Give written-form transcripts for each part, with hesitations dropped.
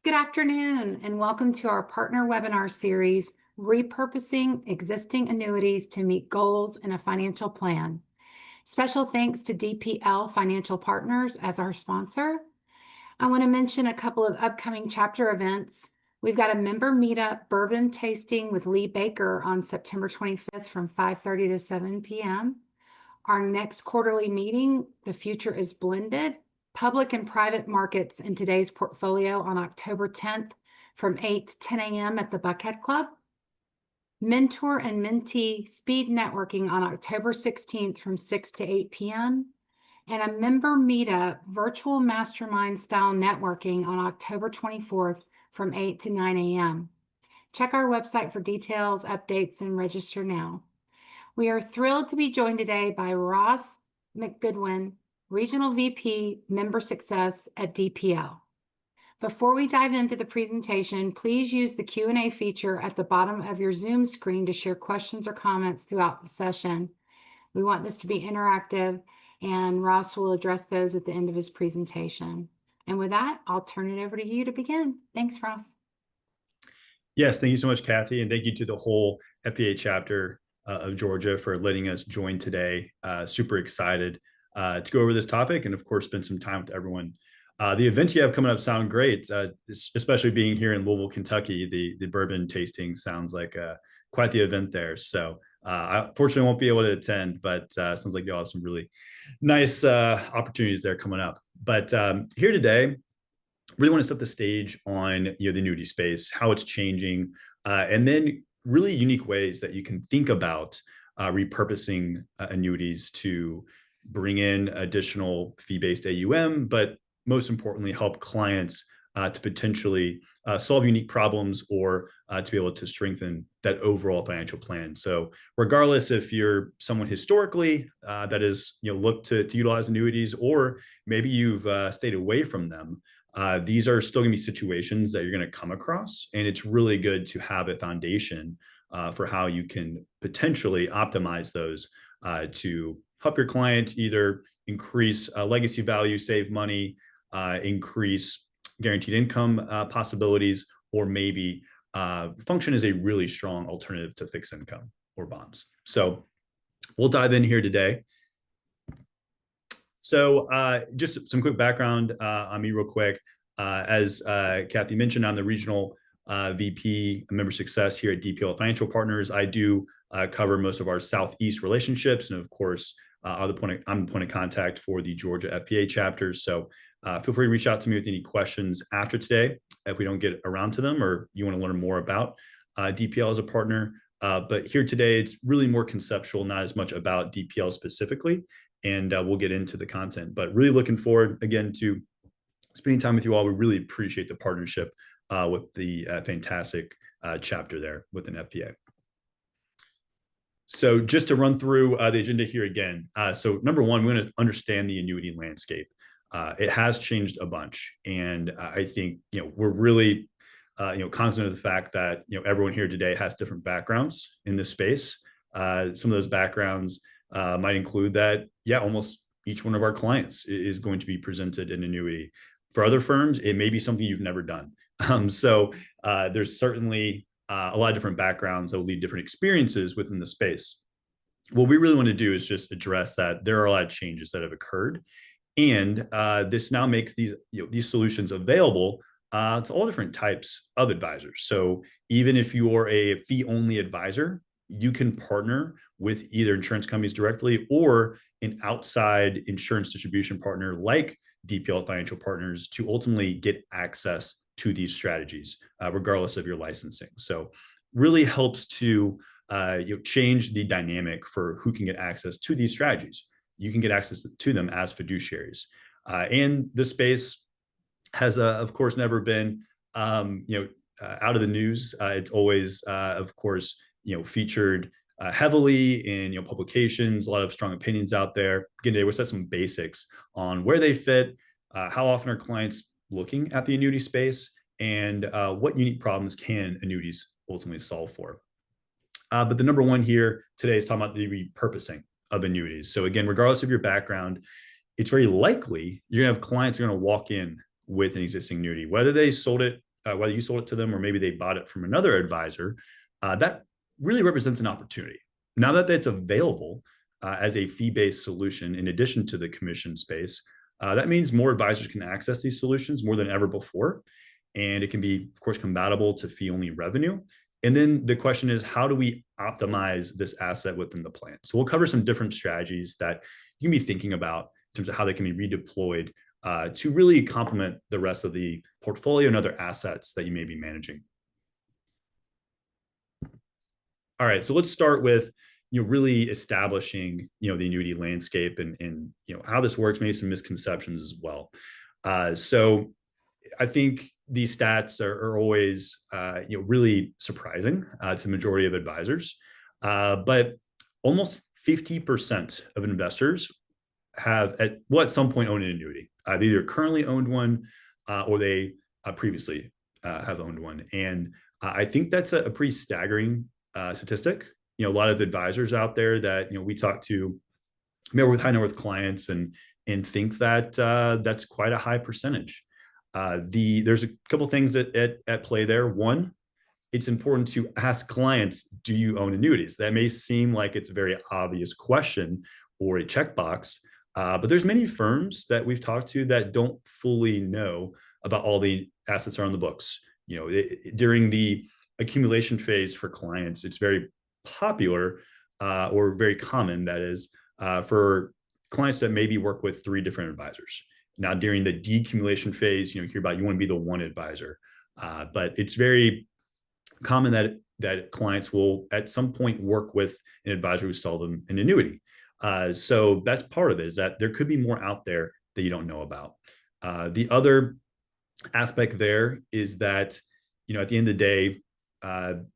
Good afternoon, and welcome to our partner webinar series, Repurposing Existing Annuities to Meet Goals in a Financial Plan. Special thanks to DPL Financial Partners as our sponsor. I want to mention a couple of upcoming chapter events. We've got a member meetup bourbon tasting with Lee Baker on September 25th from 5:30 to 7 p.m. Our next quarterly meeting, The Future is Blended, Public and Private Markets in Today's Portfolio on October 10th from 8 to 10 a.m. at the Buckhead Club. Mentor and Mentee Speed Networking on October 16th from 6 to 8 p.m. And a member meetup virtual mastermind style networking on October 24th from 8 to 9 a.m. Check our website for details, updates, and register now. We are thrilled to be joined today by Ross McGoodwin, Regional VP, Member Success at DPL. Before we dive into the presentation, please use the Q&A feature at the bottom of your Zoom screen to share questions or comments throughout the session. We want this to be interactive, and Ross will address those at the end of his presentation. And with that, I'll turn it over to you to begin. Thanks, Ross. Yes, thank you so much, Kathy, and thank you to the whole FPA chapter of Georgia for letting us join today. Super excited to go over this topic and, of course, spend some time with everyone. The events you have coming up sound great, especially being here in Louisville, Kentucky. The bourbon tasting sounds like quite the event there. So I fortunately won't be able to attend, but sounds like you'll have some really nice opportunities there coming up. But here today, really want to set the stage on the annuity space, how it's changing, and then really unique ways that you can think about repurposing annuities to bring in additional fee-based AUM, but most importantly, help clients to potentially solve unique problems or to be able to strengthen that overall financial plan. So regardless if you're someone historically that is looked to utilize annuities, or maybe you've stayed away from them, these are still going to be situations that you're going to come across, and it's really good to have a foundation for how you can potentially optimize those to help your client either increase legacy value, save money, increase guaranteed income possibilities, or maybe function as a really strong alternative to fixed income or bonds. So we'll dive in here today. So just some quick background on me real quick. As Kathy mentioned, I'm the regional VP Member Success here at DPL Financial Partners. I do cover most of our Southeast relationships, and of course, I'm the point of contact for the Georgia FPA chapters. So feel free to reach out to me with any questions after today if we don't get around to them, or you want to learn more about DPL as a partner. But here today, it's really more conceptual, not as much about DPL specifically, and we'll get into the content. But really looking forward, again, to spending time with you all. We really appreciate the partnership with the fantastic chapter there within FPA. So just to run through the agenda here again. So number one, we're going to understand the annuity landscape. It has changed a bunch, and I think we're really cognizant of the fact that everyone here today has different backgrounds in this space. Some of those backgrounds might include that almost each one of our clients is going to be presented an annuity. For other firms, it may be something you've never done. So there's certainly a lot of different backgrounds that will lead different experiences within the space. What we really want to do is just address that there are a lot of changes that have occurred, and this now makes these solutions available to all different types of advisors. So even if you're a fee-only advisor, you can partner with either insurance companies directly or an outside insurance distribution partner like DPL Financial Partners to ultimately get access to these strategies, regardless of your licensing. So really helps to change the dynamic for who can get access to these strategies. You can get access to them as fiduciaries. And the space has, of course, never been out of the news. It's always, of course, featured heavily in publications, a lot of strong opinions out there. Again, today we'll set some basics on where they fit, how often are clients looking at the annuity space, and what unique problems can annuities ultimately solve for. But the number one here today is talking about the repurposing of annuities. So again, regardless of your background, it's very likely you're gonna have clients who are gonna walk in with an existing annuity, whether they sold it whether you sold it to them or maybe they bought it from another advisor, that really represents an opportunity. Now that it's available as a fee-based solution in addition to the commission space, that means more advisors can access these solutions more than ever before. And it can be, of course, compatible to fee-only revenue. And then the question is, how do we optimize this asset within the plan? So we'll cover some different strategies that you can be thinking about in terms of how they can be redeployed to really complement the rest of the portfolio and other assets that you may be managing. All right, so let's start with really establishing the annuity landscape and how this works, maybe some misconceptions as well. So I think these stats are always really surprising to the majority of advisors, but almost 50% of investors have at some point owned an annuity. They either currently owned one or they previously have owned one, and I think that's a pretty staggering statistic. A lot of advisors out there that we talk to, with high net worth clients, and think that that's quite a high percentage. There's a couple things at play there. One, it's important to ask clients, do you own annuities? That may seem like it's a very obvious question or a checkbox, but there's many firms that we've talked to that don't fully know about all the assets that are on the books. During the accumulation phase for clients, it's very popular or very common, that is, for clients that maybe work with 3 different advisors. Now, during the decumulation phase, you hear about you want to be the one advisor, but it's very common that clients will at some point work with an advisor who sell them an annuity. So that's part of it, is that there could be more out there that you don't know about. The other aspect there is that at the end of the day,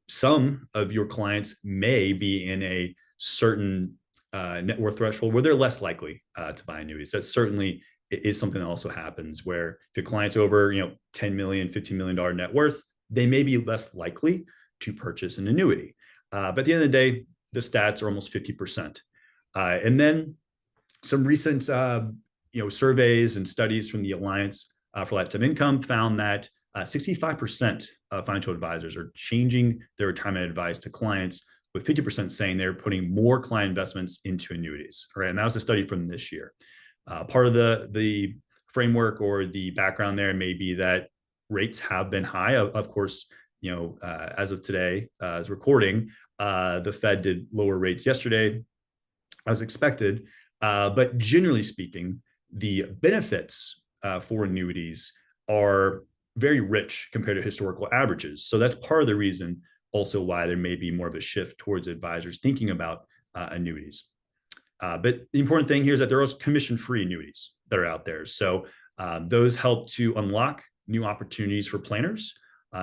some of your clients may be in a certain net worth threshold where they're less likely to buy annuities. That certainly is something that also happens, where if your client's over $10 million, $15 million net worth, they may be less likely to purchase an annuity. But at the end of the day, the stats are almost 50%. And then some recent surveys and studies from the Alliance for Lifetime Income found that 65% of financial advisors are changing their retirement advice to clients, with 50% saying they're putting more client investments into annuities. Right, and that was a study from this year. Part of the framework or the background there may be that rates have been high. Of course, as of today, as recording, the Fed did lower rates yesterday, as expected. But generally speaking, the benefits for annuities are very rich compared to historical averages. So that's part of the reason also why there may be more of a shift towards advisors thinking about annuities. But the important thing here is that there are commission-free annuities that are out there. So those help to unlock new opportunities for planners,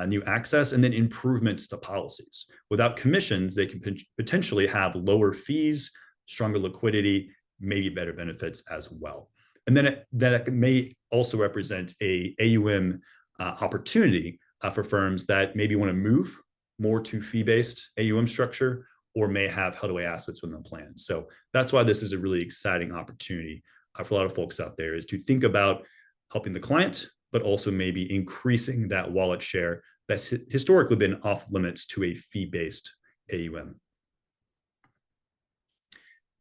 new access, and then improvements to policies. Without commissions, they can potentially have lower fees, stronger liquidity, maybe better benefits as well. And then that may also represent a AUM opportunity for firms that maybe want to move more to fee-based AUM structure, or may have held away assets within the plan. So that's why this is a really exciting opportunity for a lot of folks out there, is to think about helping the client, but also maybe increasing that wallet share that's historically been off limits to a fee-based AUM.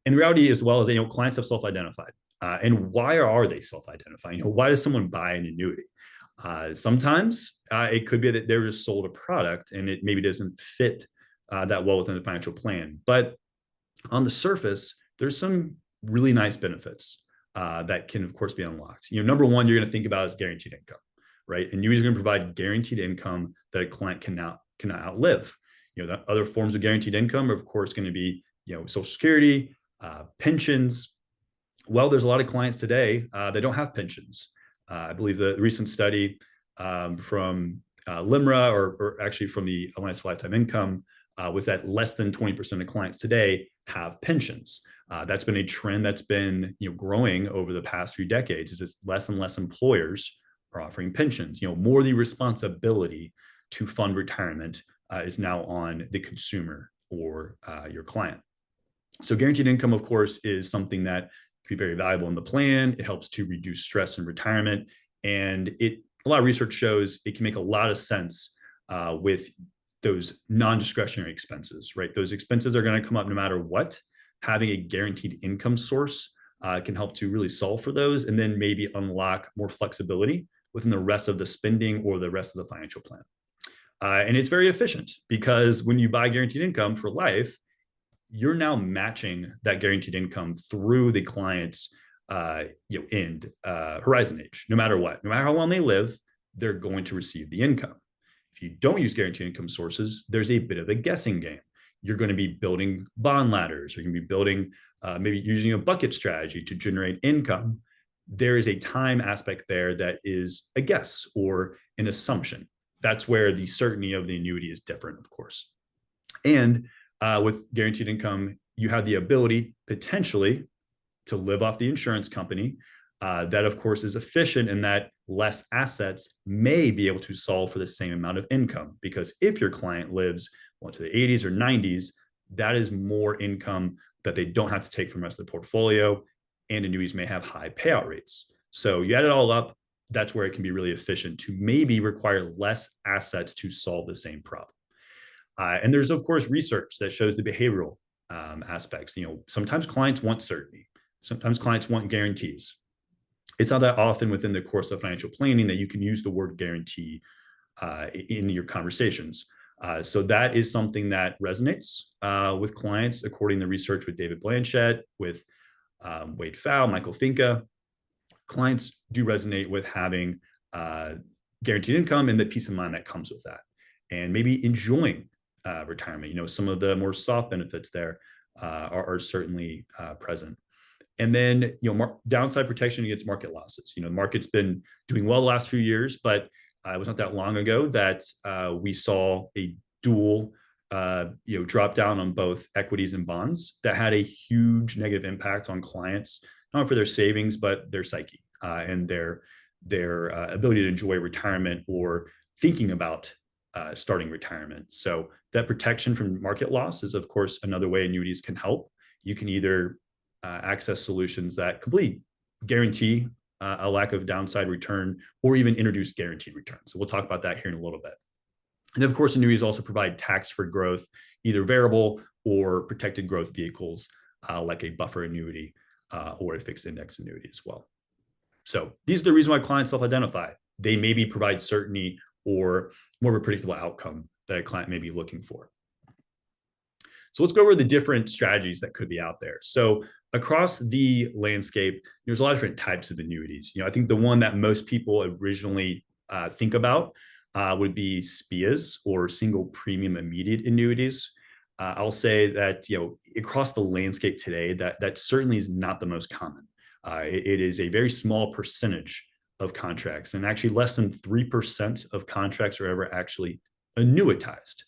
And the reality, as well, is clients have self-identified. And why are they self-identifying? Why does someone buy an annuity? Sometimes it could be that they're just sold a product and it maybe doesn't fit that well within the financial plan. But on the surface, there's some really nice benefits that can, of course, be unlocked. Number one, you're going to think about is guaranteed income, right? Annuities are going to provide guaranteed income that a client cannot outlive. The other forms of guaranteed income are, of course, going to be Social Security, pensions. Well, there's a lot of clients today that don't have pensions. I believe the recent study from LIMRA, or actually from the Alliance for Lifetime Income, was that less than 20% of clients today have pensions. That's been a trend that's been growing over the past few decades. Is less and less employers are offering pensions. More the responsibility to fund retirement is now on the consumer or your client. So guaranteed income, of course, is something that can be very valuable in the plan. It helps to reduce stress in retirement, and it a lot of research shows it can make a lot of sense with those non-discretionary expenses, right? Those expenses are going to come up no matter what. Having a guaranteed income source can help to really solve for those, and then maybe unlock more flexibility within the rest of the spending or the rest of the financial plan. And it's very efficient because when you buy guaranteed income for life, you're now matching that guaranteed income through the client's end horizon age. No matter what, no matter how long they live, they're going to receive the income. If you don't use guaranteed income sources, there's a bit of a guessing game. You're going to be building bond ladders. You're going to be building, maybe using a bucket strategy to generate income. There is a time aspect there that is a guess or an assumption. That's where the certainty of the annuity is different, of course. And with guaranteed income, you have the ability potentially to live off the insurance company. That, of course, is efficient in that less assets may be able to solve for the same amount of income. Because if your client lives to the 80s or 90s, that is more income that they don't have to take from the rest of the portfolio. And annuities may have high payout rates. So you add it all up, that's where it can be really efficient to maybe require less assets to solve the same problem. And there's, of course, research that shows the behavioral aspects. Sometimes clients want certainty. Sometimes clients want guarantees. It's not that often within the course of financial planning that you can use the word guarantee in your conversations. So that is something that resonates with clients, according to research with David Blanchett, with Wade Pfau, Michael Finca. Clients do resonate with having guaranteed income and the peace of mind that comes with that, and maybe enjoying retirement. Some of the more soft benefits there are certainly present. And then, downside protection against market losses. The market's been doing well the last few years, but it was not that long ago that we saw a dual, drop down on both equities and bonds that had a huge negative impact on clients, not for their savings, but their psyche and their ability to enjoy retirement or thinking about starting retirement. So that protection from market loss is, of course, another way annuities can help. You can either access solutions that completely guarantee a lack of downside return, or even introduce guaranteed returns. So we'll talk about that here in a little bit. And of course, annuities also provide tax-free growth, either variable or protected growth vehicles, like a buffer annuity or a fixed index annuity as well. So these are the reasons why clients self-identify. They maybe provide certainty or more of a predictable outcome that a client may be looking for. So let's go over the different strategies that could be out there. So across the landscape, there's a lot of different types of annuities. I think the one that most people originally think about would be SPIAs, or single premium immediate annuities. I'll say that across the landscape today, that certainly is not the most common. It is a very small percentage of contracts, and actually less than 3% of contracts are ever actually annuitized.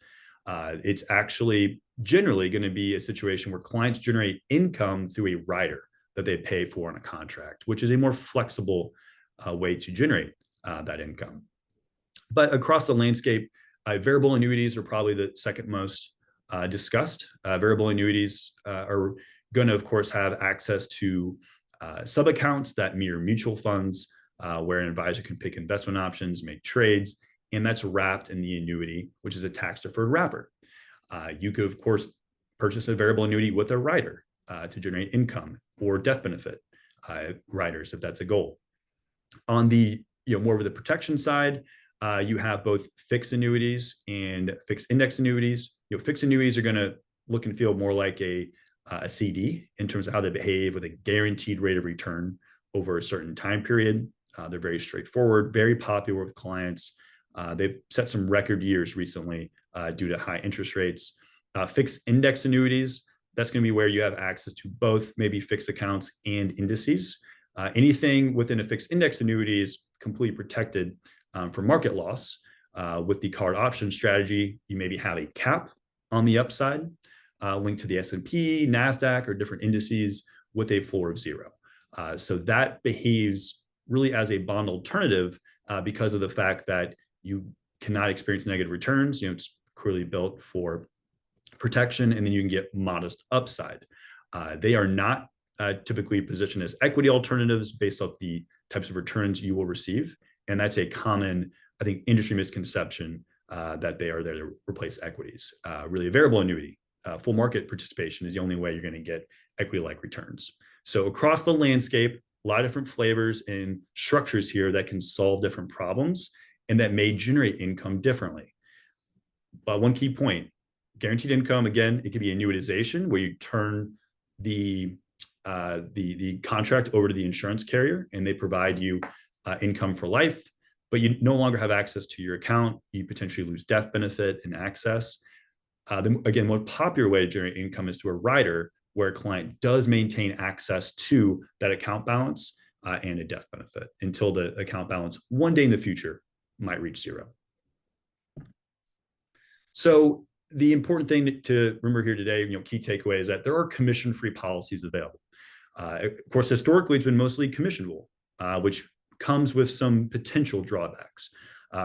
It's actually generally going to be a situation where clients generate income through a rider that they pay for on a contract, which is a more flexible way to generate that income. But across the landscape, variable annuities are probably the second most discussed. Variable annuities are going to, of course, have access to sub-accounts that mirror mutual funds, where an advisor can pick investment options, make trades, and that's wrapped in the annuity, which is a tax-deferred wrapper. You could, of course, purchase a variable annuity with a rider to generate income, or death benefit riders if that's a goal. On the more of the protection side, you have both fixed annuities and fixed index annuities. Fixed annuities are going to look and feel more like a CD in terms of how they behave, with a guaranteed rate of return over a certain time period. They're very straightforward, very popular with clients. They've set some record years recently due to high interest rates. Fixed index annuities, that's going to be where you have access to both maybe fixed accounts and indices. Anything within a fixed index annuity is completely protected from market loss. With the card option strategy, you maybe have a cap on the upside linked to the S&P, NASDAQ, or different indices with a floor of 0. So that behaves really as a bond alternative because of the fact that you cannot experience negative returns. It's clearly built for protection, and then you can get modest upside. They are not typically positioned as equity alternatives based off the types of returns you will receive, And that's a common, I think, industry misconception that they are there to replace equities. Really, a variable annuity, full market participation is the only way you're going to get equity-like returns. So across the landscape, a lot of different flavors and structures here that can solve different problems and that may generate income differently. But one key point, guaranteed income, again, it could be annuitization where you turn the contract over to the insurance carrier and they provide you income for life, but you no longer have access to your account. You potentially lose death benefit and access. Again, one popular way to generate income is through a rider where a client does maintain access to that account balance and a death benefit until the account balance one day in the future might reach zero. So the important thing to remember here today, key takeaway is that there are commission-free policies available. Of course, historically, it's been mostly commissionable, which comes with some potential drawbacks.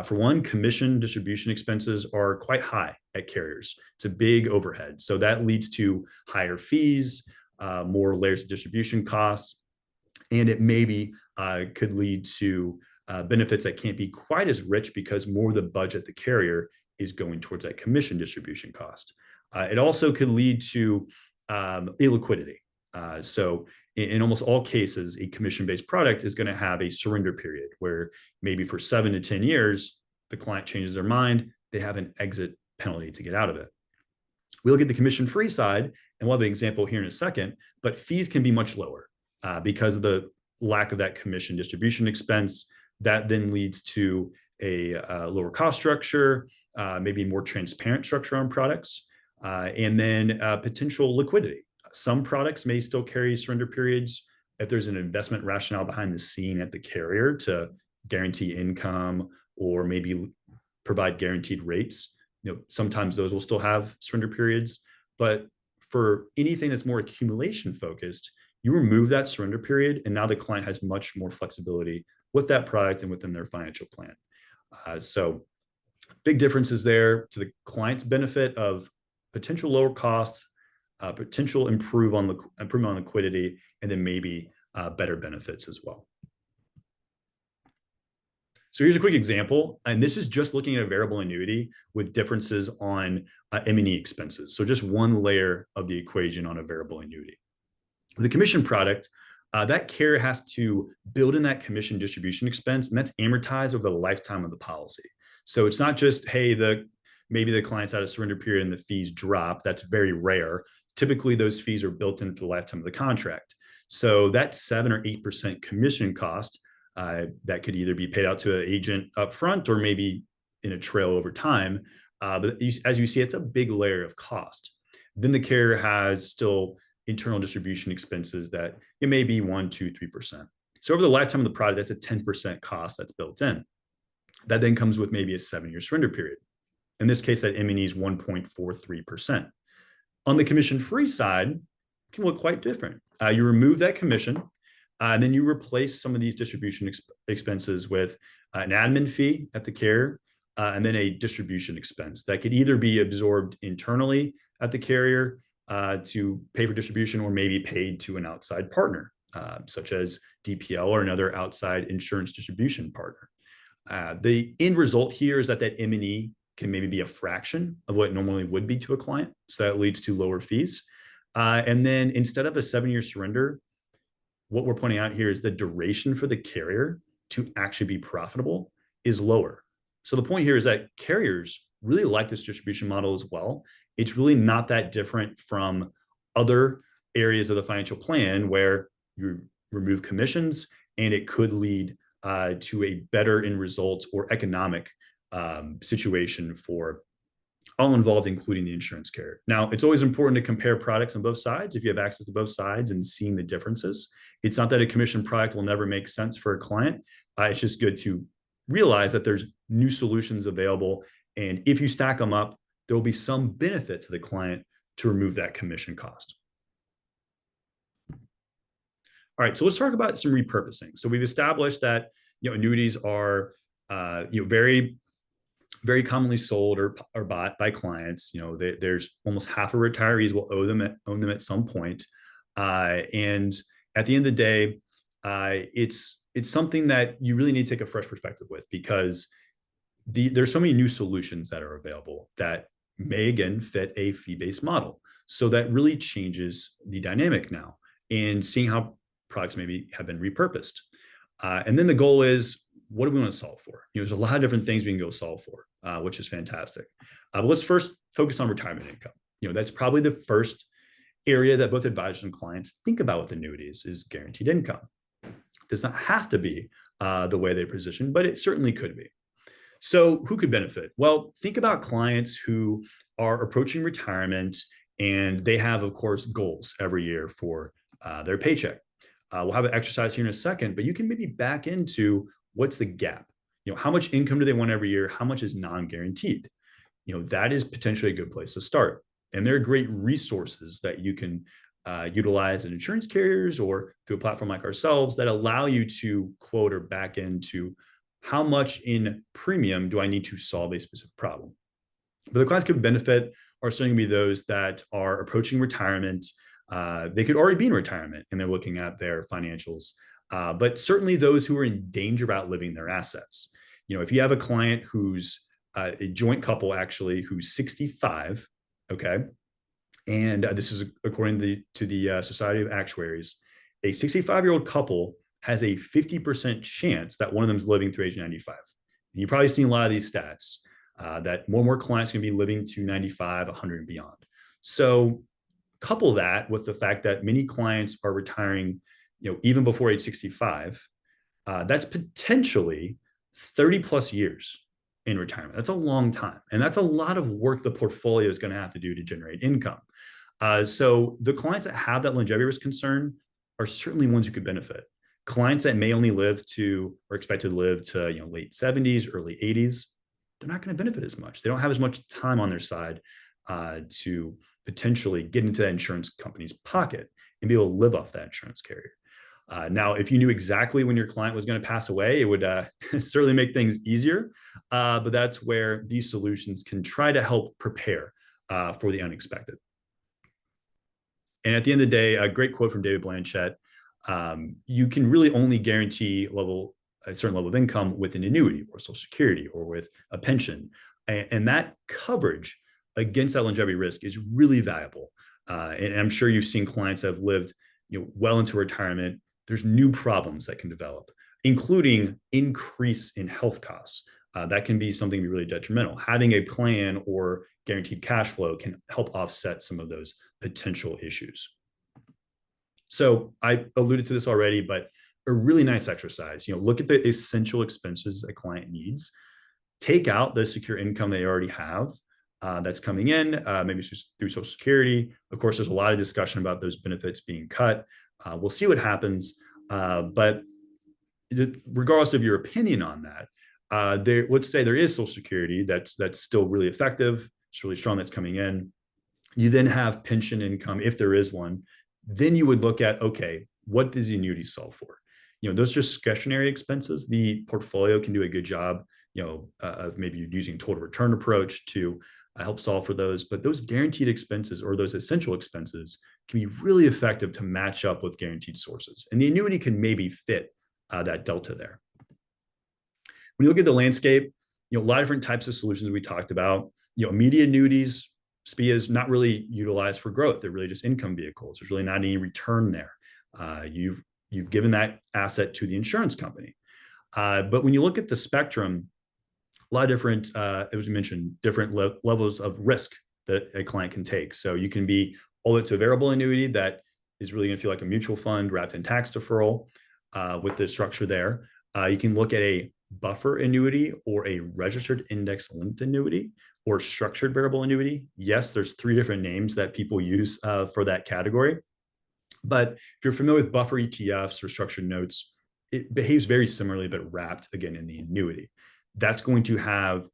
For one, commission distribution expenses are quite high at carriers. It's a big overhead. So that leads to higher fees, more layers of distribution costs, and it maybe could lead to benefits that can't be quite as rich because more of the budget the carrier is going towards that commission distribution cost. It also could lead to illiquidity. So in almost all cases, a commission-based product is going to have a surrender period where maybe for 7 to 10 years, the client changes their mind, they have an exit penalty to get out of it. We look at the commission-free side, and we'll have an example here in a second, but fees can be much lower because of the lack of that commission distribution expense. That then leads to a lower cost structure, maybe more transparent structure on products, and then potential liquidity. Some products may still carry surrender periods if there's an investment rationale behind the scene at the carrier to guarantee income or maybe provide guaranteed rates. Sometimes those will still have surrender periods, but for anything that's more accumulation focused, you remove that surrender period, and now the client has much more flexibility with that product and within their financial plan. So big differences there to the client's benefit of potential lower costs, potential improvement on liquidity, and then maybe better benefits as well. So here's a quick example, and this is just looking at a variable annuity with differences on M&E expenses. So just one layer of the equation on a variable annuity. The commission product, that carrier has to build in that commission distribution expense, and that's amortized over the lifetime of the policy. So it's not just, hey, maybe the client's out of surrender period and the fees drop. That's very rare. Typically, those fees are built into the lifetime of the contract. So that 7 or 8% commission cost that could either be paid out to an agent upfront or maybe in a trail over time. But as you see, it's a big layer of cost. Then the carrier has still internal distribution expenses that it may be 1, 2, 3%. So over the lifetime of the product, that's a 10% cost that's built in. That then comes with maybe a 7-year surrender period. In this case, that M&E is 1.43%. On the commission-free side, it can look quite different. You remove that commission, and then you replace some of these distribution expenses with an admin fee at the carrier, and then a distribution expense that could either be absorbed internally at the carrier to pay for distribution or maybe paid to an outside partner, such as DPL or another outside insurance distribution partner. The end result here is that M&E can maybe be a fraction of what it normally would be to a client. So that leads to lower fees. And then instead of a 7-year surrender, what we're pointing out here is the duration for the carrier to actually be profitable is lower. So the point here is that carriers really like this distribution model as well. It's really not that different from other areas of the financial plan where you remove commissions and it could lead to a better end result or economic situation for all involved, including the insurance carrier. Now, it's always important to compare products on both sides if you have access to both sides and seeing the differences. It's not that a commission product will never make sense for a client. It's just good to realize that there's new solutions available. And if you stack them up, there will be some benefit to the client to remove that commission cost. All right, so let's talk about some repurposing. So we've established that annuities are very commonly sold or bought by clients. There's almost half of retirees will own them at some point. And at the end of the day, it's it's something that you really need to take a fresh perspective with, because there's so many new solutions that are available that may again fit a fee-based model. So that really changes the dynamic now, and seeing how products maybe have been repurposed. And then the goal is, what do we want to solve for? There's a lot of different things we can go solve for, which is fantastic. But let's first focus on retirement income. That's probably the first area that both advisors and clients think about with annuities, is guaranteed income. It does not have to be the way they position, but it certainly could be. So who could benefit? Well, think about clients who are approaching retirement, and they have, of course, goals every year for their paycheck. We'll have an exercise here in a second, but you can maybe back into what's the gap. How much income do they want every year? How much is non-guaranteed? That is potentially a good place to start. And there are great resources that you can utilize in insurance carriers or through a platform like ourselves that allow you to quote or back into how much in premium do I need to solve a specific problem. But the clients could benefit are starting to be those that are approaching retirement. They could already be in retirement and they're looking at their financials, but certainly those who are in danger of outliving their assets. If you have a client who's a joint couple, actually, who's 65, okay, and this is according to the Society of Actuaries, a 65-year-old couple has a 50% chance that one of them is living through age 95. And you've probably seen a lot of these stats that more and more clients are going to be living to 95, 100 and beyond. So couple that with the fact that many clients are retiring, even before age 65, that's potentially 30 plus years in retirement. That's a long time. And that's a lot of work the portfolio is going to have to do to generate income. So the clients that have that longevity risk concern are certainly ones who could benefit. Clients that may only live to, or expected to live to, late 70s, early 80s, they're not going to benefit as much. They don't have as much time on their side to potentially get into that insurance company's pocket and be able to live off that insurance carrier. Now, if you knew exactly when your client was going to pass away, it would certainly make things easier. But that's where these solutions can try to help prepare for the unexpected. And at the end of the day, a great quote from David Blanchett: you can really only guarantee a certain level of income with an annuity or Social Security or with a pension. And that coverage against that longevity risk is really valuable. And I'm sure you've seen clients that have lived well into retirement. There's new problems that can develop, including increase in health costs. That can be something really detrimental. Having a plan or guaranteed cash flow can help offset some of those potential issues. So I alluded to this already, but a really nice exercise, look at the essential expenses a client needs, take out the secure income they already have that's coming in, maybe just through Social Security. Of course, there's a lot of discussion about those benefits being cut. We'll see what happens. But regardless of your opinion on that, let's say there is Social Security that's still really effective, it's really strong, that's coming in. You then have pension income, if there is one. Then you would look at, okay, what does the annuity solve for? Those discretionary expenses, the portfolio can do a good job, of maybe using total return approach to help solve for those. But those guaranteed expenses or those essential expenses can be really effective to match up with guaranteed sources. And the annuity can maybe fit that delta there. When you look at the landscape, a lot of different types of solutions we talked about. Immediate annuities, SPIA is not really utilized for growth. They're really just income vehicles. There's really not any return there. You've given that asset to the insurance company. But when you look at the spectrum, a lot of different, as we mentioned, different levels of risk that a client can take. So you can be all the way to a variable annuity that is really going to feel like a mutual fund wrapped in tax deferral with the structure there. You can look at a buffer annuity or a registered index linked annuity or structured variable annuity. Yes, there's 3 different names that people use for that category. But if you're familiar with buffer ETFs or structured notes, it behaves very similarly, but wrapped again in the annuity. That's going to have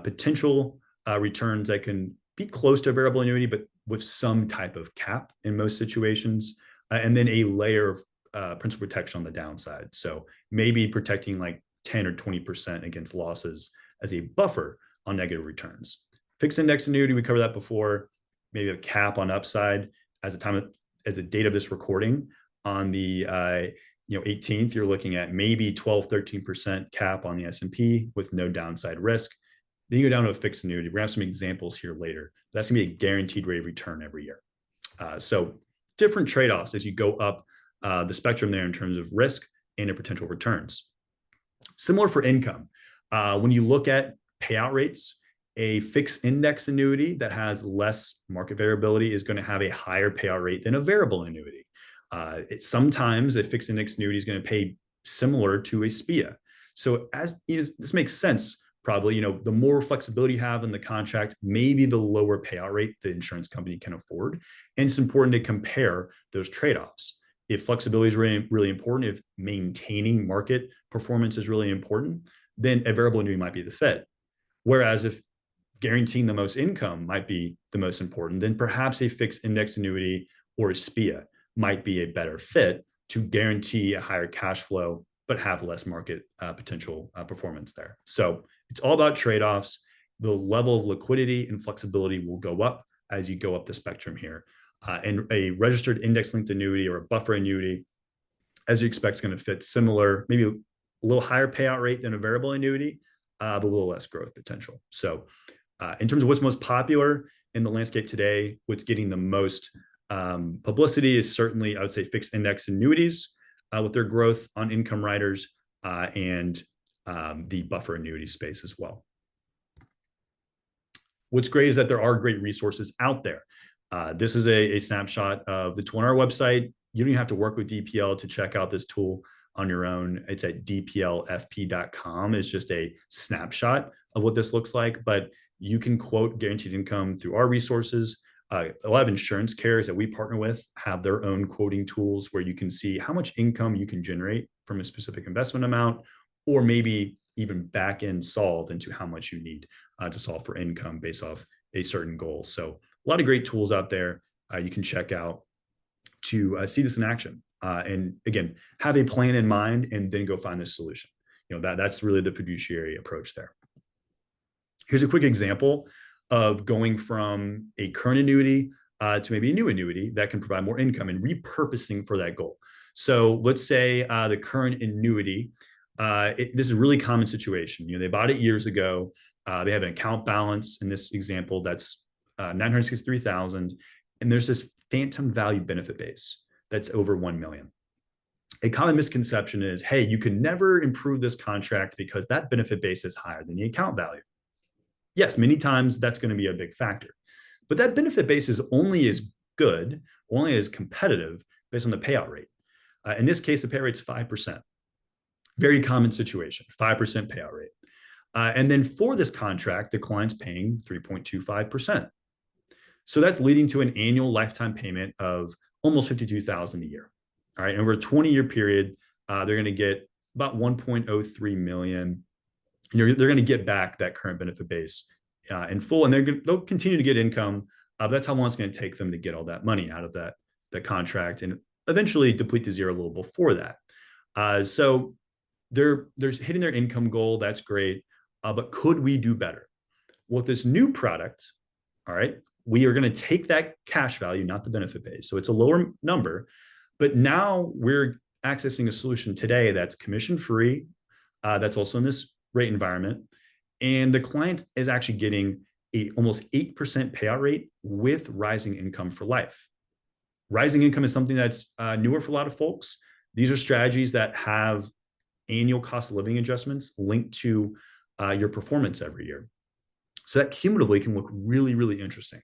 potential returns that can be close to a variable annuity, but with some type of cap in most situations, and then a layer of principal protection on the downside. So maybe protecting like 10 or 20% against losses as a buffer on negative returns. Fixed index annuity, we covered that before, maybe a cap on upside as the date of this recording on the 18th, you're looking at maybe 12, 13% cap on the S&P with no downside risk. Then you go down to a fixed annuity. We're gonna have some examples here later. That's gonna be a guaranteed rate of return every year. So different trade-offs as you go up the spectrum there in terms of risk and the potential returns. Similar for income. When you look at payout rates, a fixed index annuity that has less market variability is going to have a higher payout rate than a variable annuity. Sometimes a fixed index annuity is going to pay similar to a SPIA. So as this makes sense, probably, the more flexibility you have in the contract, maybe the lower payout rate the insurance company can afford. And it's important to compare those trade-offs. If flexibility is really, really important, if maintaining market performance is really important, then a variable annuity might be the fit. Whereas if guaranteeing the most income might be the most important, then perhaps a fixed index annuity or a SPIA might be a better fit to guarantee a higher cash flow, but have less market potential performance there. So it's all about trade-offs. The level of liquidity and flexibility will go up as you go up the spectrum here. And a registered index-linked annuity or a buffer annuity, as you expect, is going to fit similar, maybe a little higher payout rate than a variable annuity, but a little less growth potential. So in terms of what's most popular in the landscape today, what's getting the most publicity is certainly, I would say, fixed index annuities with their growth on income riders and the buffer annuity space as well. What's great is that there are great resources out there. This is a snapshot of the tool on our website. You don't even have to work with DPL to check out this tool on your own. It's at dplfp.com. It's just a snapshot of what this looks like, but you can quote guaranteed income through our resources. A lot of insurance carriers that we partner with have their own quoting tools where you can see how much income you can generate from a specific investment amount, or maybe even back end solve into how much you need to solve for income based off a certain goal. So a lot of great tools out there you can check out to see this in action. And again, have a plan in mind and then go find this solution. That's really the fiduciary approach there. Here's a quick example of going from a current annuity to maybe a new annuity that can provide more income and repurposing for that goal. So let's say the current annuity, this is a really common situation. They bought it years ago. They have an account balance in this example that's $963,000, and there's this phantom value benefit base that's over $1 million. A common misconception is, hey, you can never improve this contract because that benefit base is higher than the account value. Yes, many times that's going to be a big factor, but that benefit base is only as good, only as competitive based on the payout rate. In this case, the payout rate is 5%. Very common situation, 5% payout rate. And then for this contract, the client's paying 3.25%. So that's leading to an annual lifetime payment of almost $52,000 a year. All right, and over a 20-year period, they're going to get about $1.03 million. They're going to get back that current benefit base in full, and they'll continue to get income. But that's how long it's going to take them to get all that money out of that contract, and eventually deplete to zero a little before that. So they're hitting their income goal. That's great, but could we do better? With this new product, all right, we are going to take that cash value, not the benefit base. So it's a lower number, but now we're accessing a solution today that's commission free. That's also in this rate environment. And the client is actually getting a almost 8% payout rate with rising income for life. Rising income is something that's newer for a lot of folks. These are strategies that have annual cost of living adjustments linked to your performance every year. So that cumulatively can look really, really interesting.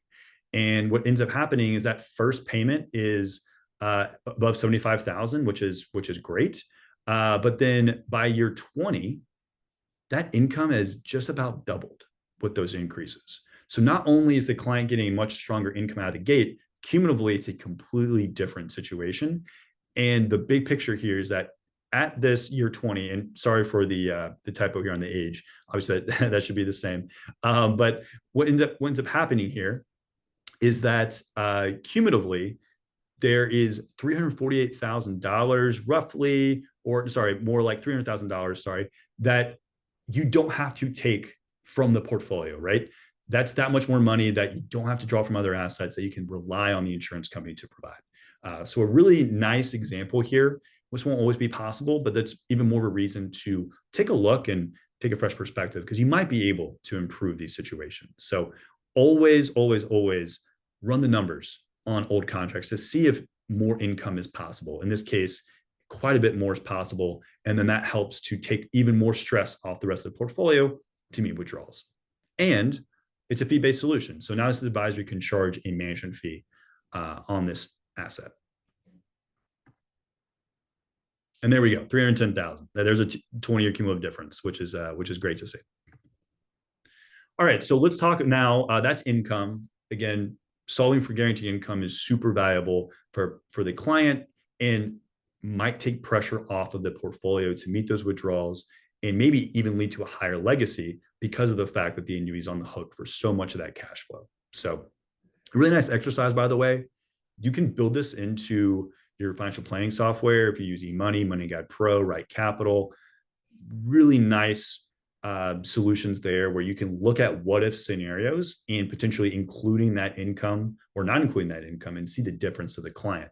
And what ends up happening is that first payment is above $75,000, which is great. But then by year 20, that income has just about doubled with those increases. So not only is the client getting a much stronger income out of the gate, cumulatively, it's a completely different situation. And the big picture here is that at this year 20, and sorry for the typo here on the age, obviously that should be the same. But what ends up happening here is that cumulatively, there is $348,000 roughly, or sorry, more like $300,000, sorry, that you don't have to take from the portfolio, right? That's that much more money that you don't have to draw from other assets that you can rely on the insurance company to provide. So a really nice example here This won't always be possible, but that's even more of a reason to take a look and take a fresh perspective, because you might be able to improve these situations. So always, always, always run the numbers on old contracts to see if more income is possible. In this case, quite a bit more is possible. And then that helps to take even more stress off the rest of the portfolio to meet withdrawals. And it's a fee-based solution. So now this advisor can charge a management fee on this asset. And there we go, 310,000. There's a 20-year cumulative difference, which is great to see. All right, so let's talk now. That's income. Again, solving for guaranteed income is super valuable for the client and might take pressure off of the portfolio to meet those withdrawals and maybe even lead to a higher legacy because of the fact that the annuity is on the hook for so much of that cash flow. So a really nice exercise, by the way. You can build this into your financial planning software if you use eMoney, Money Guide Pro, Right Capital. Really nice solutions there where you can look at what if scenarios and potentially including that income or not including that income and see the difference to the client.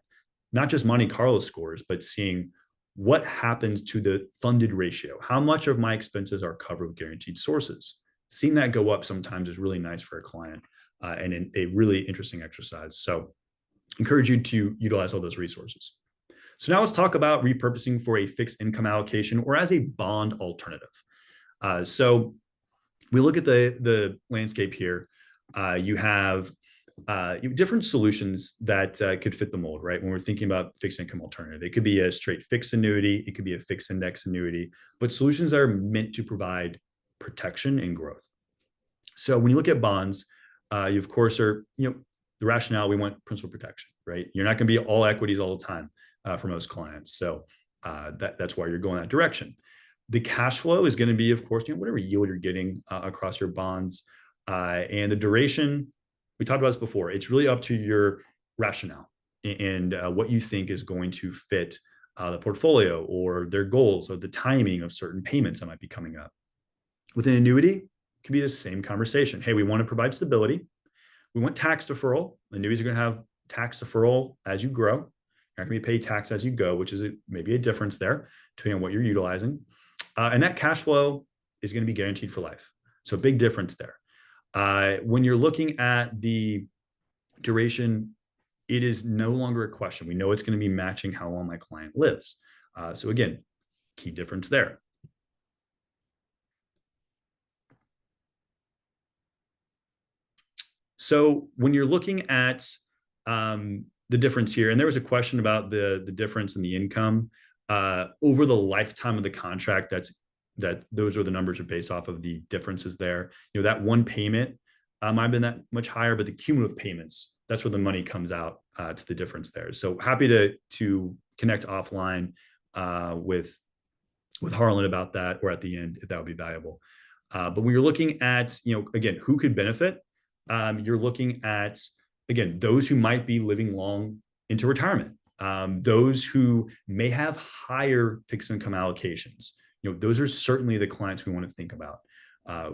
Not just Monte Carlo scores, but seeing what happens to the funded ratio. How much of my expenses are covered with guaranteed sources? Seeing that go up sometimes is really nice for a client and a really interesting exercise. So encourage you to utilize all those resources. So now let's talk about repurposing for a fixed income allocation or as a bond alternative. So we look at the landscape here. You have different solutions that could fit the mold, right? When we're thinking about fixed income alternative, it could be a straight fixed annuity, it could be a fixed index annuity, but solutions that are meant to provide protection and growth. So when you look at bonds, you of course are, the rationale, we want principal protection, right? You're not going to be all equities all the time for most clients. So that's why you're going that direction. The cash flow is going to be, of course, whatever yield you're getting across your bonds. And the duration, we talked about this before, it's really up to your rationale and what you think is going to fit the portfolio or their goals or the timing of certain payments that might be coming up. With an annuity, it could be the same conversation. Hey, we want to provide stability. We want tax deferral. Annuities are going to have tax deferral as you grow. You're not going to be paid tax as you go, which is maybe a difference there, depending on what you're utilizing. And that cash flow is going to be guaranteed for life. So big difference there. When you're looking at the duration, it is no longer a question. We know it's going to be matching how long my client lives. So again, key difference there. So when you're looking at the difference here, and there was a question about the difference in the income over the lifetime of the contract, those are the numbers are based off of the differences there. That one payment might have been that much higher, but the cumulative payments, that's where the money comes out to the difference there. So happy to connect offline with Harlan about that, or at the end, if that would be valuable. But when you're looking at, again, who could benefit, you're looking at, again, those who might be living long into retirement, those who may have higher fixed income allocations. Those are certainly the clients we want to think about.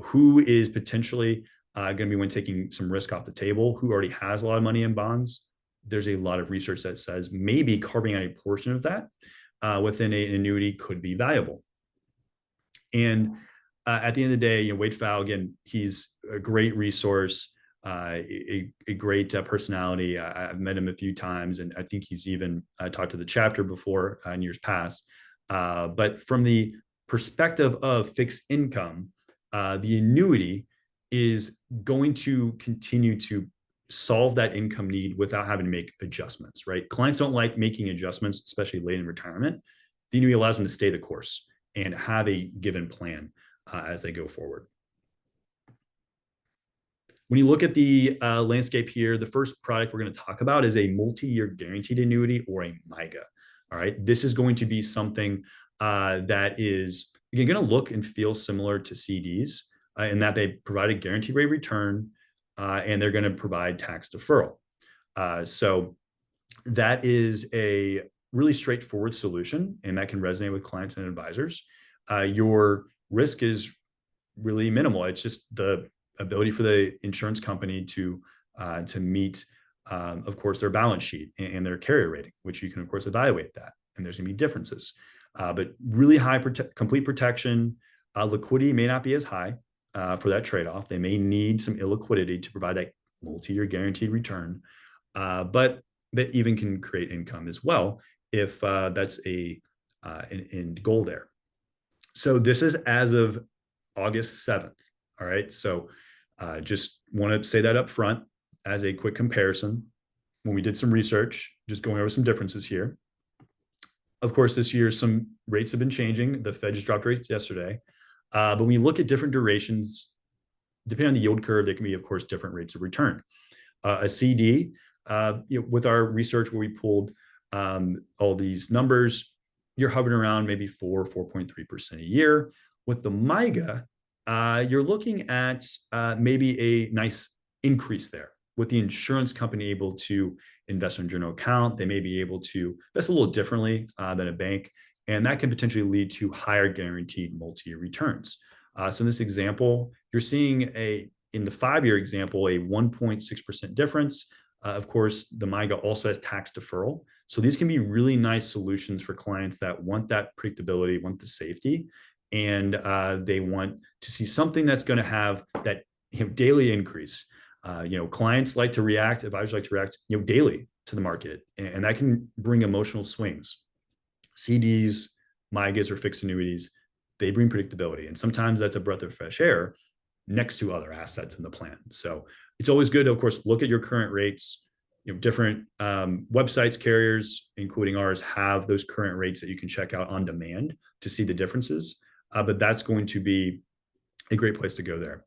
Who is potentially going to be when taking some risk off the table, who already has a lot of money in bonds. There's a lot of research that says maybe carving out a portion of that within an annuity could be valuable. And at the end of the day, Wade Pfau, again, he's a great resource, a great personality. I've met him a few times, and I think he's even talked to the chapter before in years past. But from the perspective of fixed income, the annuity is going to continue to solve that income need without having to make adjustments, right? Clients don't like making adjustments, especially late in retirement. The annuity allows them to stay the course and have a given plan as they go forward. When you look at the landscape here, the first product we're going to talk about is a multi-year guaranteed annuity, or a MYGA. All right, this is going to be something that is, again, going to look and feel similar to CDs in that they provide a guaranteed rate return and they're going to provide tax deferral. So that is a really straightforward solution, and that can resonate with clients and advisors. Your risk is really minimal. It's just the ability for the insurance company to meet, of course, their balance sheet and their carrier rating, which you can, of course, evaluate that. and there's going to be differences. But really high complete protection, liquidity may not be as high for that trade-off. They may need some illiquidity to provide that multi-year guaranteed return, but that even can create income as well if that's an end goal there. So this is as of August 7th. All right. So just want to say that up front as a quick comparison. When we did some research, just going over some differences here. Of course, this year, some rates have been changing. The Fed just dropped rates yesterday. But when you look at different durations, depending on the yield curve, there can be, of course, different rates of return. A CD, with our research where we pulled all these numbers, you're hovering around maybe 4.3% a year. With the MYGA, you're looking at maybe a nice increase there. With the insurance company able to invest in a general account, they may be able to invest a little differently than a bank, and that can potentially lead to higher guaranteed multi-year returns. So in this example, you're seeing in the 5-year example, a 1.6% difference. Of course, the MYGA also has tax deferral. So these can be really nice solutions for clients that want that predictability, want the safety, and they want to see something that's going to have that daily increase. Clients like to react, advisors like to react, daily to the market, and that can bring emotional swings. CDs, MYGAs, or fixed annuities, they bring predictability, and sometimes that's a breath of fresh air next to other assets in the plan. So it's always good to, of course, look at your current rates. Different websites, carriers, including ours, have those current rates that you can check out on demand to see the differences. But that's going to be a great place to go there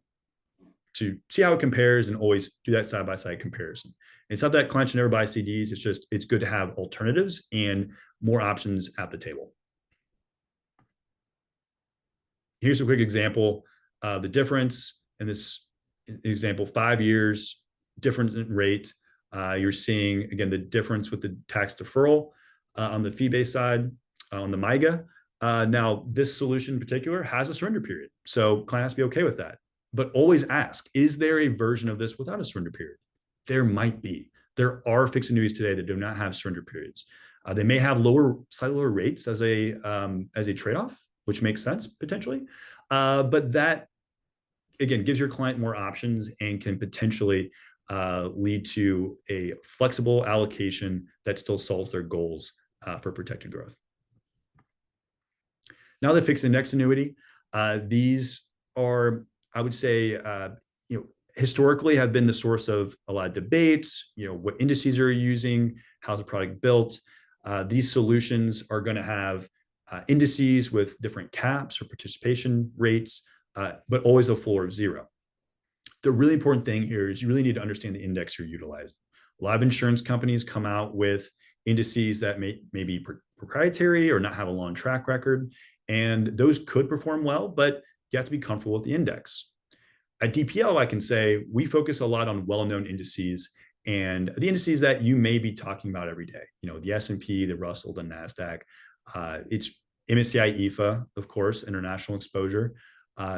to see how it compares, and always do that side-by-side comparison. It's not that clients should never buy CDs. It's just, it's good to have alternatives and more options at the table. Here's a quick example. The difference in this example, 5 years, different rate. You're seeing, again, the difference with the tax deferral on the fee-based side on the MYGA. Now, this solution in particular has a surrender period. So client has to be okay with that. But always ask, is there a version of this without a surrender period? There might be. There are fixed annuities today that do not have surrender periods. They may have slightly lower rates as a trade-off, which makes sense potentially. But that, again, gives your client more options and can potentially lead to a flexible allocation that still solves their goals for protected growth. Now, the fixed index annuity, these are, I would say, historically have been the source of a lot of debates. What indices are you using? How's the product built? These solutions are going to have indices with different caps or participation rates, but always a floor of 0. The really important thing here is you really need to understand the index you're utilizing. A lot of insurance companies come out with indices that may be proprietary or not have a long track record, and those could perform well, but you have to be comfortable with the index. At DPL, I can say we focus a lot on well-known indices, and the indices that you may be talking about every day. The S&P, the Russell, the NASDAQ. It's MSCI EFA, of course, international exposure.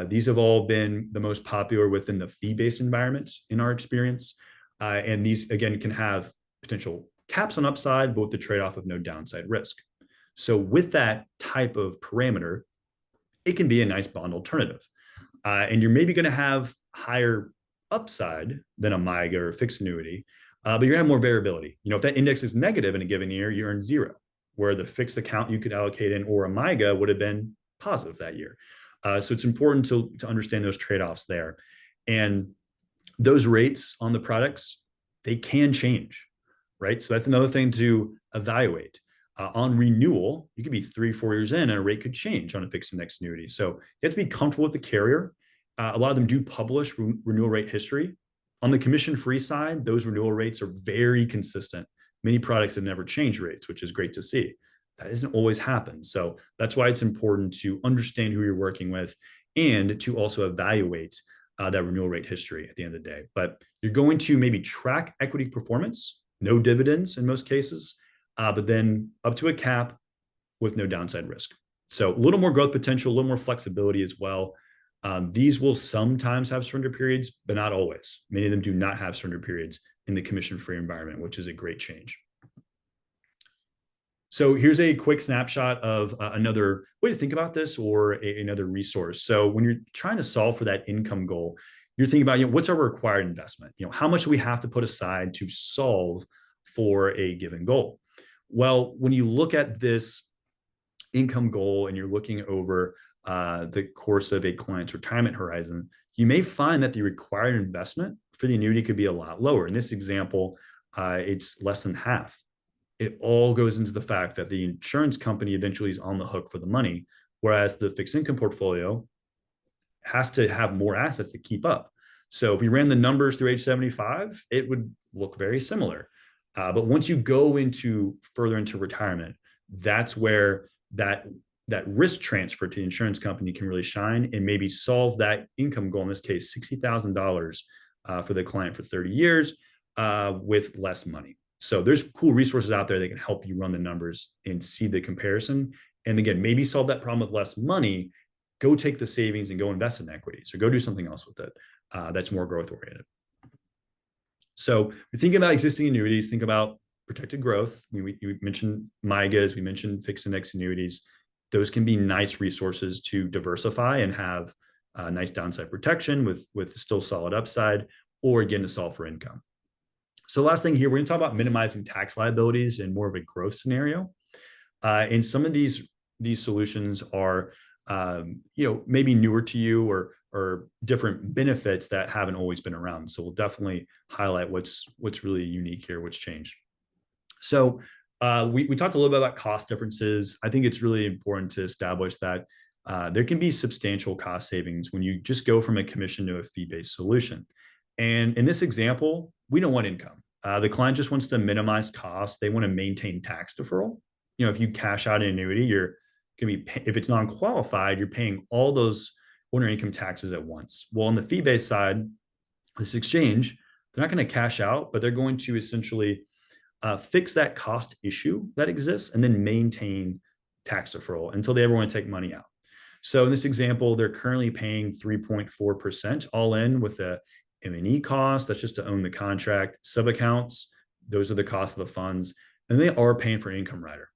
These have all been the most popular within the fee-based environment in our experience. And these, again, can have potential caps on upside, but with the trade-off of no downside risk. So with that type of parameter, it can be a nice bond alternative. And you're maybe going to have higher upside than a MYGA or a fixed annuity, but you're going to have more variability. If that index is negative in a given year, you earn 0, where the fixed account you could allocate in or a MYGA would have been positive that year. So it's important to understand those trade-offs there. And those rates on the products, they can change, right? So that's another thing to evaluate. On renewal, you could be 3-4 years in and a rate could change on a fixed index annuity. So you have to be comfortable with the carrier. A lot of them do publish renewal rate history. On the commission-free side, those renewal rates are very consistent. Many products have never changed rates, which is great to see. That doesn't always happen. So that's why it's important to understand who you're working with and to also evaluate that renewal rate history at the end of the day. But you're going to maybe track equity performance, no dividends in most cases, but then up to a cap with no downside risk. So a little more growth potential, a little more flexibility as well. These will sometimes have surrender periods, but not always. Many of them do not have surrender periods in the commission-free environment, which is a great change. So here's a quick snapshot of another way to think about this, or another resource. So when you're trying to solve for that income goal, you're thinking about, what's our required investment? How much do we have to put aside to solve for a given goal? Well, when you look at this income goal and you're looking over the course of a client's retirement horizon, you may find that the required investment for the annuity could be a lot lower. In this example, it's less than half. It all goes into the fact that the insurance company eventually is on the hook for the money, whereas the fixed income portfolio has to have more assets to keep up. So if we ran the numbers through age 75, it would look very similar. But once you go into further into retirement, that's where that risk transfer to the insurance company can really shine and maybe solve that income goal, in this case, $60,000 for the client for 30 years with less money. So there's cool resources out there that can help you run the numbers and see the comparison. And again, maybe solve that problem with less money, go take the savings and go invest in equities or go do something else with it that's more growth oriented. So we think about existing annuities, think about protected growth. We mentioned MYGAs, we mentioned fixed index annuities. Those can be nice resources to diversify and have nice downside protection with still solid upside, or again, to solve for income. So last thing here, we're going to talk about minimizing tax liabilities in more of a growth scenario. And some of these solutions are, maybe newer to you, or different benefits that haven't always been around. So we'll definitely highlight what's really unique here, what's changed. So we talked a little bit about cost differences. I think it's really important to establish that there can be substantial cost savings when you just go from a commission to a fee-based solution. And in this example, we don't want income. The client just wants to minimize costs. They want to maintain tax deferral. If you cash out an annuity, you're going to be, if it's non-qualified, you're paying all those ordinary income taxes at once. Well, on the fee-based side, this exchange, they're not going to cash out, but they're going to essentially fix that cost issue that exists and then maintain tax deferral until they ever want to take money out. So in this example, they're currently paying 3.4% all in with a M&E cost. That's just to own the contract. Sub-accounts, those are the costs of the funds. And they are paying for an income rider.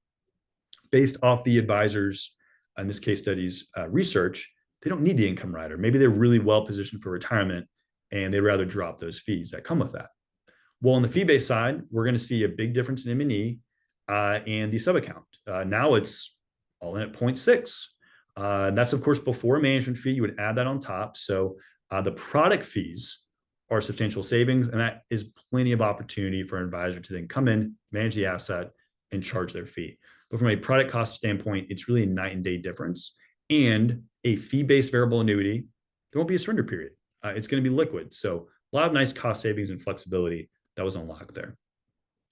Based off the advisors, in this case study's research, they don't need the income rider. Maybe they're really well positioned for retirement and they'd rather drop those fees that come with that. Well, on the fee-based side, we're going to see a big difference in M&E and the sub-account. Now it's all in at 0.6. That's, of course, before a management fee. You would add that on top. So the product fees are substantial savings, and that is plenty of opportunity for an advisor to then come in, manage the asset, and charge their fee. But from a product cost standpoint, it's really a night and day difference. And a fee-based variable annuity, there won't be a surrender period. It's going to be liquid. So a lot of nice cost savings and flexibility that was unlocked there.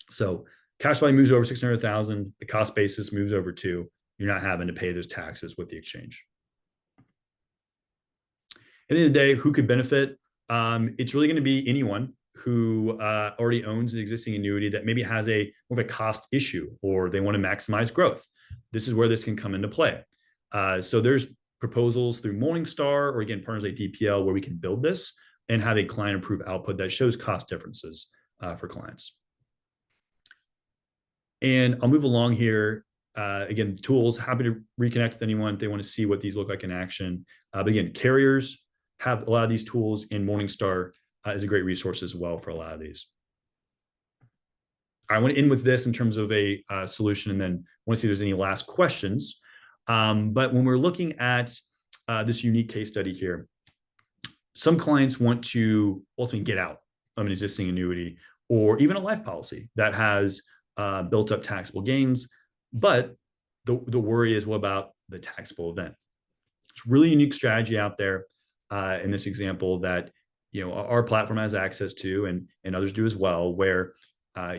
So cash value moves over 600,000. The cost basis moves over 2. You're not having to pay those taxes with the exchange. At the end of the day, who could benefit? It's really going to be anyone who already owns an existing annuity that maybe has more of a cost issue, or they want to maximize growth. This is where this can come into play. So there's proposals through Morningstar, or again, partners like DPL, where we can build this and have a client approved output that shows cost differences for clients. And I'll move along here. Again, tools, happy to reconnect with anyone if they want to see what these look like in action. But again, carriers have a lot of these tools, and Morningstar is a great resource as well for a lot of these. I want to end with this in terms of a solution, and then want to see if there's any last questions. But when we're looking at this unique case study here, some clients want to ultimately get out of an existing annuity or even a life policy that has built up taxable gains. But the worry is, what about the taxable event? It's a really unique strategy out there in this example that our platform has access to, and others do as well, where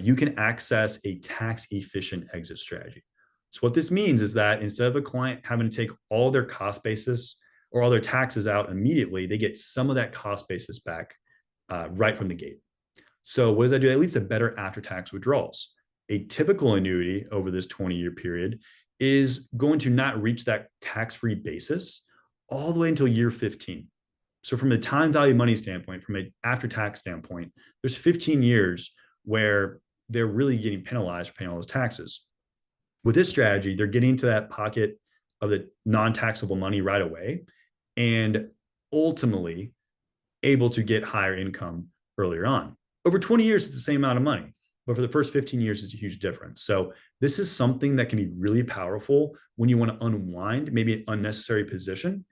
you can access a tax efficient exit strategy. So what this means is that instead of a client having to take all their cost basis or all their taxes out immediately, they get some of that cost basis back right from the gate. So what does that do? That leads to better after-tax withdrawals. A typical annuity over this 20-year period is going to not reach that tax-free basis all the way until year 15. So from a time value money standpoint, from an after-tax standpoint, there's 15 years where they're really getting penalized for paying all those taxes. With this strategy, they're getting to that pocket of the non-taxable money right away, and ultimately able to get higher income earlier on. Over 20 years, it's the same amount of money, but for the first 15 years, it's a huge difference. So this is something that can be really powerful when you want to unwind maybe an unnecessary position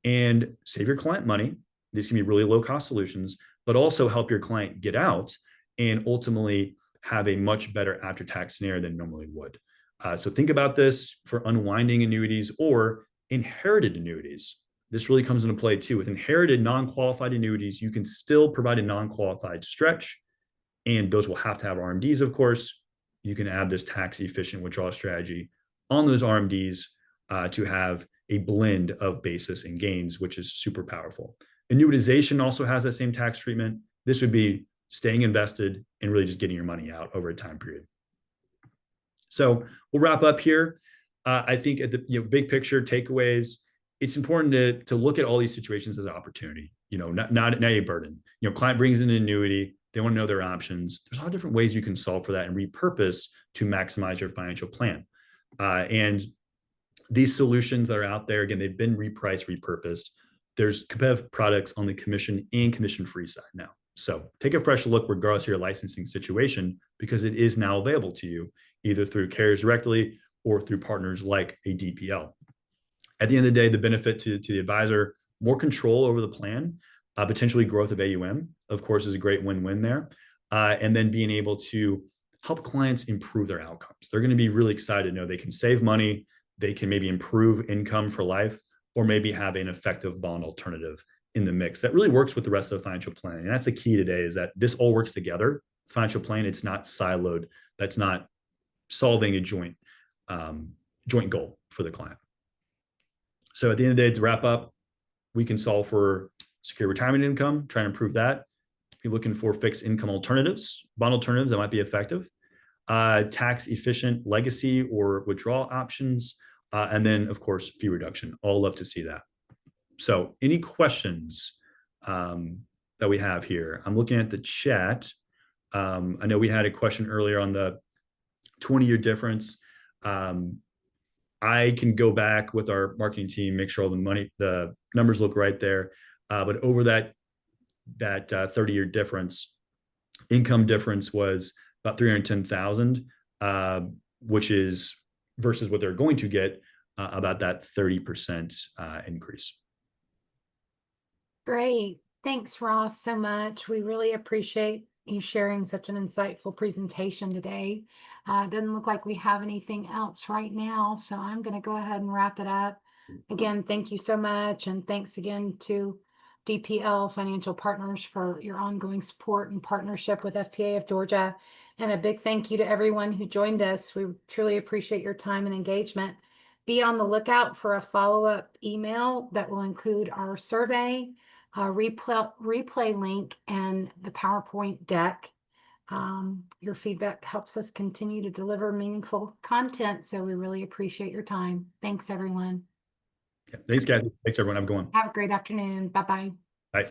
and save your client money. These can be really low cost solutions, but also help your client get out and ultimately have a much better after tax scenario than normally would. So think about this for unwinding annuities or inherited annuities. This really comes into play too. With inherited non-qualified annuities, you can still provide a non-qualified stretch, and those will have to have RMDs, of course. You can add this tax efficient withdrawal strategy on those RMDs to have a blend of basis and gains, which is super powerful. Annuitization also has that same tax treatment. This would be staying invested and really just getting your money out over a time period. So we'll wrap up here. I think at the big picture takeaways, it's important to look at all these situations as an opportunity, not a burden. Client brings in an annuity, they want to know their options. There's a lot of different ways you can solve for that and repurpose to maximize your financial plan. And these solutions that are out there, again, they've been repriced, repurposed. There's competitive products on the commission and commission-free side now. So take a fresh look regardless of your licensing situation, because it is now available to you either through carriers directly or through partners like a DPL. At the end of the day, the benefit to the advisor, more control over the plan, potentially growth of AUM, of course, is a great win-win there. And then being able to help clients improve their outcomes. They're going to be really excited to know they can save money, they can maybe improve income for life, or maybe have an effective bond alternative in the mix that really works with the rest of the financial plan. And that's the key today, is that this all works together. Financial plan, it's not siloed. That's not solving a joint goal for the client. So at the end of the day, to wrap up, we can solve for secure retirement income, try and improve that. If you're looking for fixed income alternatives, bond alternatives that might be effective, tax efficient legacy or withdrawal options, and then of course, fee reduction. All love to see that. So any questions that we have here? I'm looking at the chat. I know we had a question earlier on the 20-year difference. I can go back with our marketing team, make sure all the numbers look right there. But over that 30-year difference, income difference was about 310,000, which is versus what they're going to get about that 30% increase. Great. Thanks, Ross, so much. We really appreciate you sharing such an insightful presentation today. Doesn't look like we have anything else right now, so I'm going to go ahead and wrap it up. Again, thank you so much, and thanks again to DPL Financial Partners for your ongoing support and partnership with FPA of Georgia. And a big thank you to everyone who joined us. We truly appreciate your time and engagement. Be on the lookout for a follow-up email that will include our survey, replay link, and the PowerPoint deck. Your feedback helps us continue to deliver meaningful content, so we really appreciate your time. Thanks, everyone. Yeah, thanks, Kathy. Thanks, everyone. Have a good one. Have a great afternoon. Bye-bye. Bye.